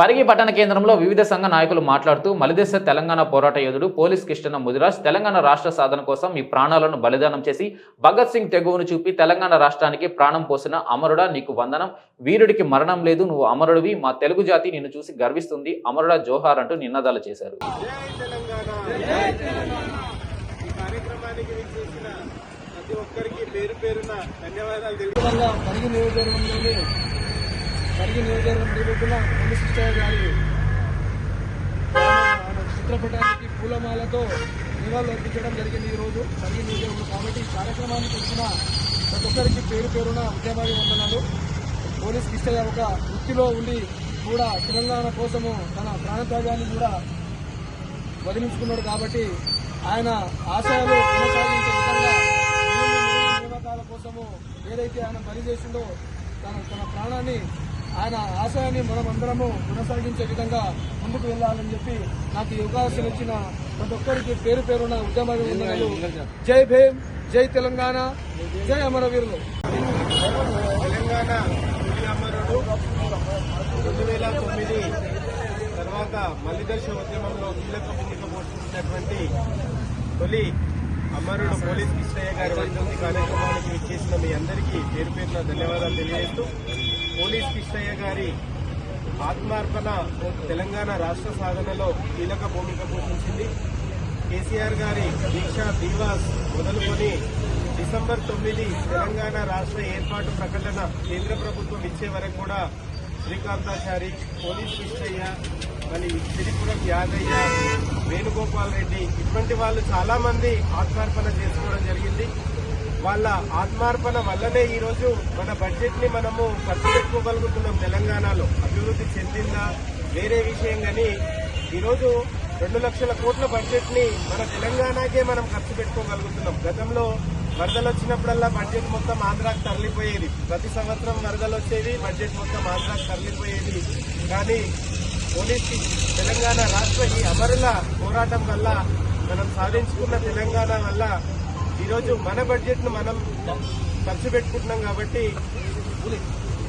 పరిగి పట్టణ కేంద్రంలో వివిధ సంఘ నాయకులు మాట్లాడుతూ మలిదశ తెలంగాణ పోరాట యోధుడు పోలీస్ కిష్టన్న ముదిరాజ్ తెలంగాణ రాష్ట్ర సాధన కోసం మీ ప్రాణాలను బలిదానం చేసి భగత్ సింగ్ తెగువను చూపి తెలంగాణ రాష్ట్రానికి ప్రాణం పోసిన అమరుడా నీకు వందనం, వీరుడికి మరణం లేదు, నువ్వు అమరుడివి, మా తెలుగు జాతి నిన్ను చూసి గర్విస్తుంది, అమరుడా జోహార్ అంటూ నినాదాలు చేశారు. పరిగి నియోజకవర్గంలో పోలీస్ కిష్టయ్య గారి చిత్రపటానికి పూలమాలతో నివాళులు అర్పించడం జరిగింది. ఈరోజు పరిగి నియోజకవర్గం కాబట్టి ఈ కార్యక్రమానికి వచ్చిన ప్రతి ఒక్కరికి పేరున ఉద్యమాభివందనాలు. పోలీస్ కిష్టయ్య ఒక వృత్తిలో ఉండి కూడా తెలంగాణ కోసము తన ప్రాణత్యాగాన్ని కూడా వదిలించుకున్నాడు. కాబట్టి ఆయన ఆశయాలు కొనసాగించే విధంగా నియామకాల కోసము ఏదైతే ఆయన బలి చేసిందో తన ప్రాణాన్ని ఆయన ఆశయాన్ని మనమందరము కొనసాగించే విధంగా ముందుకు వెళ్లాలని చెప్పి నాకు ఈ అవకాశం ఇచ్చిన ప్రతి ఒక్కరికి పేరున ఉద్యమాభివందనాలు. జై భీమ్, జై తెలంగాణ, జై అమరవీరులు. తెలంగాణ తొలి అమరుడు 2009 తర్వాత మలిదశ ఉద్యమంలో కీలక భూమిక పోషించినటువంటి తొలి అమరుడు పోలీస్ కిష్టయ్య గారి వర్ధంతి కార్యక్రమానికి విచ్చేసిన మీ అందరికీ పేరున ధన్యవాదాలు తెలియజేస్తూ, పోలీస్ కిష్టయ్య గారి ఆత్మార్పణ తెలంగాణ రాష్ట్ర సాధనలో కీలక భూమిక పోషించింది. కేసీఆర్ గారి దీక్షా దివాస్ మొదలుకొని డిసెంబర్ 9 తెలంగాణ రాష్ట్ర ఏర్పాటు ప్రకటన కేంద్ర ప్రభుత్వం ఇచ్చే వరకు కూడా శ్రీకాంతాచారి, పోలీస్ కిష్టయ్య, మళ్ళీ సిరిపురం యాదయ్య, వేణుగోపాల్ రెడ్డి ఇటువంటి వాళ్ళు చాలా మంది ఆత్మార్పణ చేసుకోవడం జరిగింది. వాళ్ళ ఆత్మార్పణ వల్లనే ఈరోజు మన బడ్జెట్ ని మనము ఖర్చు పెట్టుకోగలుగుతున్నాం. తెలంగాణలో అభివృద్ధి చెందిందా వేరే విషయం, కానీ ఈరోజు 2 లక్షల కోట్ల బడ్జెట్ ని మన తెలంగాణకే మనం ఖర్చు పెట్టుకోగలుగుతున్నాం. గతంలో వరదలు వచ్చినప్పుడల్లా బడ్జెట్ మొత్తం ఆంధ్రాకి తరలిపోయేది. ప్రతి సంవత్సరం వరదలు వచ్చేది, బడ్జెట్ మొత్తం ఆంధ్రాకి తరలిపోయేది. కానీ పోలీస్ తెలంగాణ రాష్ట్ర ఈ అమరుల పోరాటం వల్ల మనం సాధించుకున్న తెలంగాణ వల్ల ఈరోజు మన బడ్జెట్ ను మనం ఖర్చు పెట్టుకుంటున్నాం. కాబట్టి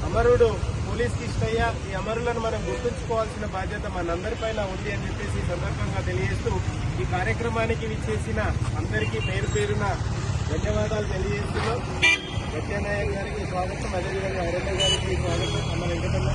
అమరుడు పోలీస్ కిష్టయ్య, ఈ అమరులను మనం గుర్తుంచుకోవాల్సిన బాధ్యత మనందరిపైన ఉంది అని చెప్పేసి ఈ సందర్భంగా తెలియజేస్తూ, ఈ కార్యక్రమానికి విచ్చేసిన అందరికీ పేరున ధన్యవాదాలు తెలియజేస్తున్నాం. ప్రత్యానాయక్ గారికి స్వాగతం, అదేవిధంగా హరిణ గారికి స్వాగతం, అమ్మ వెంకటమ్మ.